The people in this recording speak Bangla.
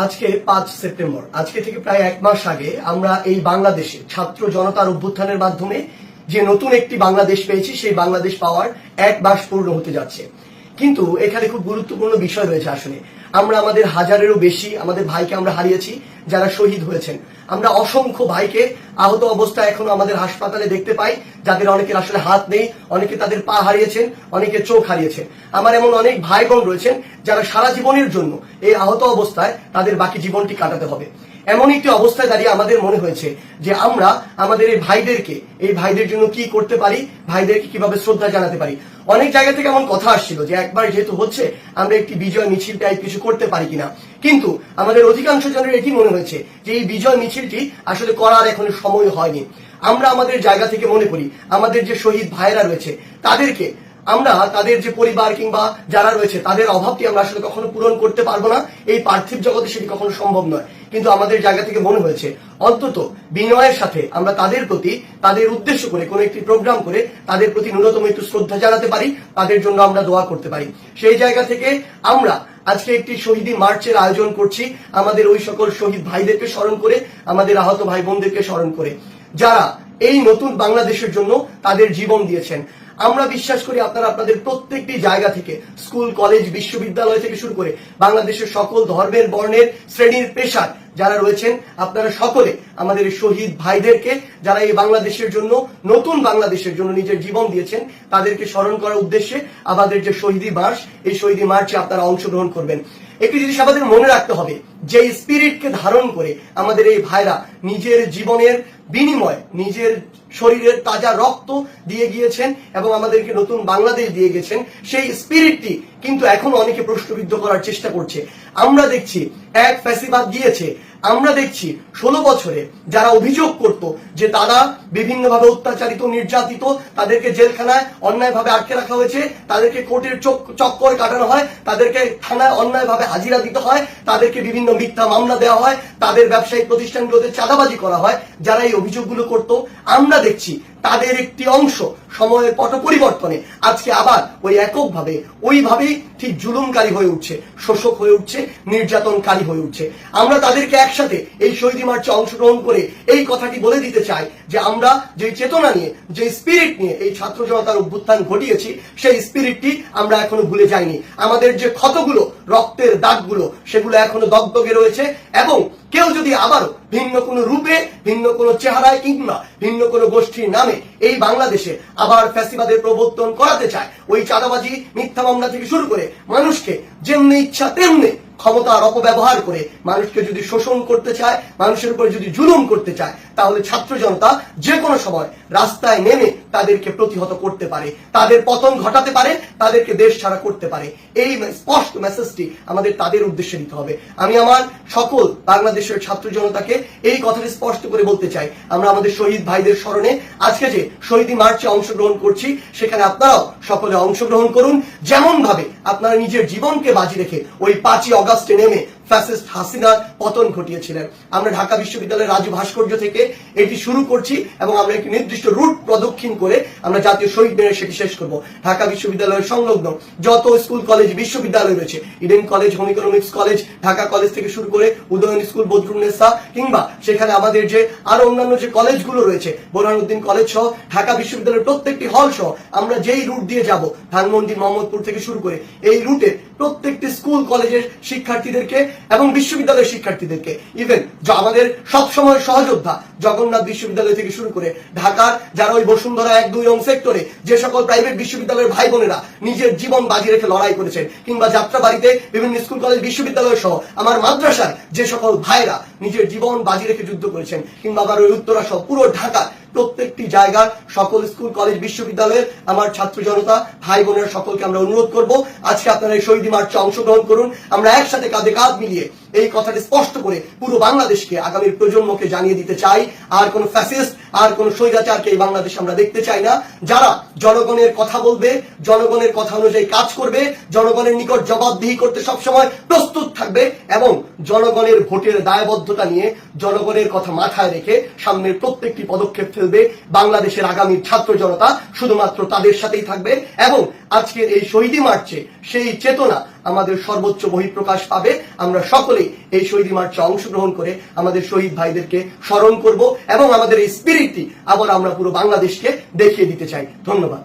আজকে 5 সেপ্টেম্বর, আজকে থেকে প্রায় 1 মাস আগে আমরা এই বাংলাদেশে ছাত্র জনতার অভ্যুত্থানের মাধ্যমে যে নতুন একটি বাংলাদেশ পেয়েছি, সেই বাংলাদেশ পাওয়ার 1 মাস পূর্ণ হতে যাচ্ছে। কিন্তু এখানে খুব গুরুত্বপূর্ণ বিষয় রয়েছে। আসলে আমরা আমাদের হাজারেরও বেশি আমাদের ভাইকে আমরা হারিয়েছি, যারা শহীদ হয়েছেন। আমরা অসংখ্য ভাইকে আহত অবস্থায় এখনো আমাদের হাসপাতালে দেখতে পাই, যাদের অনেকের আসলে হাত নেই, অনেকে তাদের পা হারিয়েছেন, অনেকে চোখ হারিয়েছেন। আমার এমন অনেক ভাই বোন রয়েছেন যারা সারা জীবনের জন্য এই আহত অবস্থায় তাদের বাকি জীবনটি কাটাতে হবে। এমন একটি অবস্থায় দাঁড়িয়ে আমাদের মনে হয়েছে যে আমরা আমাদের এই ভাইদের জন্য কি করতে পারি, ভাইদেরকে কিভাবে শ্রদ্ধা জানাতে পারি। অনেক জায়গা থেকে এমন কথা আসছিল যে একবার যেহেতু হচ্ছে আমরা একটি বিজয় মিছিল টাইপ কিছু করতে পারি কিনা। কিন্তু আমাদের অধিকাংশ জনের এটি মনে হয়েছে যে এই বিজয় মিছিলটি আসলে করার এখনো সময় হয়নি। আমরা আমাদের জায়গা থেকে মনে করি আমাদের যে শহীদ ভাইরা রয়েছে তাদেরকে আমরা তাদের যে পরিবার কিংবা যারা রয়েছে তাদের অভাবটি আমরা আসলে কখনো পূরণ করতে পারবো না। এই পার্থিব জগতে সেটি কখনো সম্ভব নয়। কিন্তু আমাদের জায়গা থেকে মনে হয়েছে অন্তত বিনয়ের সাথে আমরা তাদের প্রতি, তাদের উদ্দেশ্য করে কোনো একটি প্রোগ্রাম করে তাদের প্রতি ন্যূনতম একটু শ্রদ্ধা জানাতে পারি, তাদের জন্য আমরা দোয়া করতে পারি। সেই জায়গা থেকে আমরা আজকে একটি শহীদি মার্চের আয়োজন করছি, আমাদের ওই সকল শহীদ ভাইদেরকে স্মরণ করে, আমাদের আহত ভাই বোনদেরকে স্মরণ করে, যারা এই নতুন বাংলাদেশের জন্য তাদের জীবন দিয়েছেন। আমরা বিশ্বাস করি আপনারা আপনাদের প্রত্যেকটি জায়গা থেকে, স্কুল, কলেজ, বিশ্ববিদ্যালয় থেকে শুরু করে বাংলাদেশের সকল ধর্মের, বর্ণের, শ্রেণীর, পেশার যারা রয়েছেন, আপনারা সকলে আমাদের শহীদ ভাইদেরকে, যারা এই বাংলাদেশের জন্য, নতুন বাংলাদেশের জন্য নিজের জীবন দিয়েছেন, তাদেরকে স্মরণ করার উদ্দেশ্যে আমাদের যে শহীদি মার্চ, এই শহীদি মার্চে আপনারা অংশগ্রহণ করবেন। একটি জিনিস আমাদের মনে রাখতে হবে, যে স্পিরিটকে ধারণ করে আমাদের এই ভাইরা নিজের জীবনের বিনিময়, নিজের শরীরের তাজা রক্ত দিয়ে গিয়েছেন এবং আমাদেরকে নতুন বাংলাদেশ দিয়ে গেছেন, সেই স্পিরিটটি কিন্তু এখন অনেকে প্রশ্নবিদ্ধ করার চেষ্টা করছে। আমরা দেখছি এক ফ্যাসিবাদ গিয়েছে, আমরা দেখছি 16 বছরে যারা অভিযোগ করত যে তারা বিভিন্নভাবে অত্যাচারিত, নির্যাতিত, তাদেরকে জেলখানায় অন্যায়ভাবে আটকে রাখা হয়েছে, তাদেরকে কোর্টের চক্কর কাটানো হয়, তাদেরকে থানায় অন্যায়ভাবে হাজিরা দিতে হয়, তাদেরকে বিভিন্ন মিথ্যা মামলা দেওয়া হয়, তাদের ব্যবসায়িক প্রতিষ্ঠানগুলোতে চাঁদাবাজি করা হয়। যারা এই অভিযোগগুলো করত, আমরা দেখছি তাদের একটি অংশ সময়ের পট পরিবর্তনে আজকে আবার ওই এককভাবে, ওইভাবেই ঠিক জুলুমকারী হয়ে উঠছে, শোষক হয়ে উঠছে, নির্যাতনকারী হয়ে উঠছে। আমরা তাদেরকে একসাথে এই শহীদ মার্চে অংশগ্রহণ করে এই কথাটি বলে দিতে চাই যে আমরা যে চেতনা নিয়ে, যে স্পিরিট নিয়ে এই ছাত্র জনতার অভ্যুত্থান ঘটিয়েছি, সেই স্পিরিটটি আমরা এখনো ভুলে যাইনি। আমাদের যে ক্ষতগুলো, রক্তের দাগগুলো, সেগুলো এখনো দগদগে রয়েছে। এবং কেউ যদি আবারও ভিন্ন কোনো রূপে, ভিন্ন কোনো চেহারায় কিংবা ভিন্ন কোনো গোষ্ঠীর নামে এই বাংলাদেশে আবার ফ্যাসিবাদের প্রবর্তন করাতে চায়, ওই চাঁদাবাজি, মিথ্যা মামলা থেকে শুরু করে মানুষকে যেমনি ইচ্ছা তেমনি ক্ষমতার অপব্যবহার করে মানুষকে যদি শোষণ করতে চায়, মানুষের উপরে যদি জুলুম করতে চায়, তাহলে ছাত্র জনতা যে কোনো সময় রাস্তায় নেমে তাদেরকে প্রতিহত করতে পারে, তাদের পতন ঘটাতে পারে, তাদেরকে দেশ ছাড়া করতে পারে। এই স্পষ্ট মেসেজটি আমাদের তাদের উদ্দেশ্যে দিতে হবে। আমি আমার সকল বাংলাদেশের ছাত্র জনতাকে এই কথাটি স্পষ্ট করে বলতে চাই, আমরা আমাদের শহীদ ভাইদের স্মরণে আজকে যে শহীদি মার্চে অংশগ্রহণ করছি, সেখানে আপনারাও সকলে অংশগ্রহণ করুন। যেমন ভাবে আপনারা নিজের জীবনকে বাজি রেখে ওই 5ই অগাস্টে নেমে ফ্যাসিস্ট হাসিনার পতন ঘটিয়েছিলেন। আমরা ঢাকা বিশ্ববিদ্যালয়ের রাজু ভাস্কর্য থেকে এটি শুরু করছি এবং আমরা একটি নির্দিষ্ট রুট প্রদক্ষিণ করে আমরা জাতীয় শহীদ মিনারে সেটি শেষ করব। ঢাকা বিশ্ববিদ্যালয়ের সংলগ্ন যত স্কুল, কলেজ, বিশ্ববিদ্যালয় রয়েছে, Eden college, home economics college, Dhaka college থেকে শুরু করে উদয়ন স্কুল, বদরুন্নেসা, কিংবা সেখানে আমাদের যে আরো অন্যান্য যে কলেজগুলো রয়েছে, বোরহানুদ্দিন কলেজ সহ ঢাকা বিশ্ববিদ্যালয়ের প্রত্যেকটি হল সহ আমরা যেই রুট দিয়ে যাব, ধানমন্ডি, মোহাম্মদপুর থেকে শুরু করে এই রুটে প্রত্যেকটি স্কুল, কলেজের শিক্ষার্থীদেরকে এবং বিশ্ববিদ্যালয়ের শিক্ষার্থীদেরকে, ইভেন আমাদের সবসময় সহযোদ্ধা জগন্নাথ বিশ্ববিদ্যালয় থেকে শুরু করে ঢাকার যারা ওই বসুন্ধরা 1, 2 এবং সেক্টরে যে সকল প্রাইভেট বিশ্ববিদ্যালয়ের ভাই বোনেরা নিজের জীবন বাজি রেখে লড়াই করেছেন, কিংবা যাত্রাবাড়িতে বিভিন্ন স্কুল, কলেজ, বিশ্ববিদ্যালয় সহ আমার মাদ্রাসার যে সকল ভাইরা নিজের জীবন বাজি রেখে যুদ্ধ করেছেন, কিংবা আবার ওই উত্তরা সহ পুরো ঢাকা প্রত্যেকটি জায়গার সকল স্কুল, কলেজ, বিশ্ববিদ্যালয়ের আমার ছাত্র জনতা, ভাই বোনের সকলকে আমরা অনুরোধ করব, আজকে আপনারা এই শহীদ মার্চে অংশগ্রহণ করুন। আমরা একসাথে কাঁধে কাঁধ মিলিয়ে এই কথাটি স্পষ্ট করে পুরো বাংলাদেশকে, আগামীর প্রজন্মকে জানিয়ে দিতে চাই, আর কোন ফ্যাসিস্ট, আর কোন স্বৈরাচারকে এই বাংলাদেশ আমরা দেখতে চাই না। যারা জনগণের কথা বলবে, জনগণের কথা অনুযায়ী কাজ করবে, জনগণের নিকট জবাবদিহি করতে সবসময় প্রস্তুত থাকবে এবং জনগণের ভোটের দায়বদ্ধতা নিয়ে, জনগণের কথা মাথায় রেখে সামনের প্রত্যেকটি পদক্ষেপ ফেলবে, বাংলাদেশের আগামী ছাত্র জনতা শুধুমাত্র তাদের সাথেই থাকবে। এবং আজকের এই শহীদি মার্চে সেই চেতনা আমাদের সর্বোচ্চ বহিঃপ্রকাশ পাবে। আমরা সকলেই এই শহীদ মার্চে অংশগ্রহণ করে আমাদের শহীদ ভাইদেরকে স্মরণ করব এবং আমাদের এই স্পিরিটটি আবার আমরা পুরো বাংলাদেশকে দেখিয়ে দিতে চাই। ধন্যবাদ।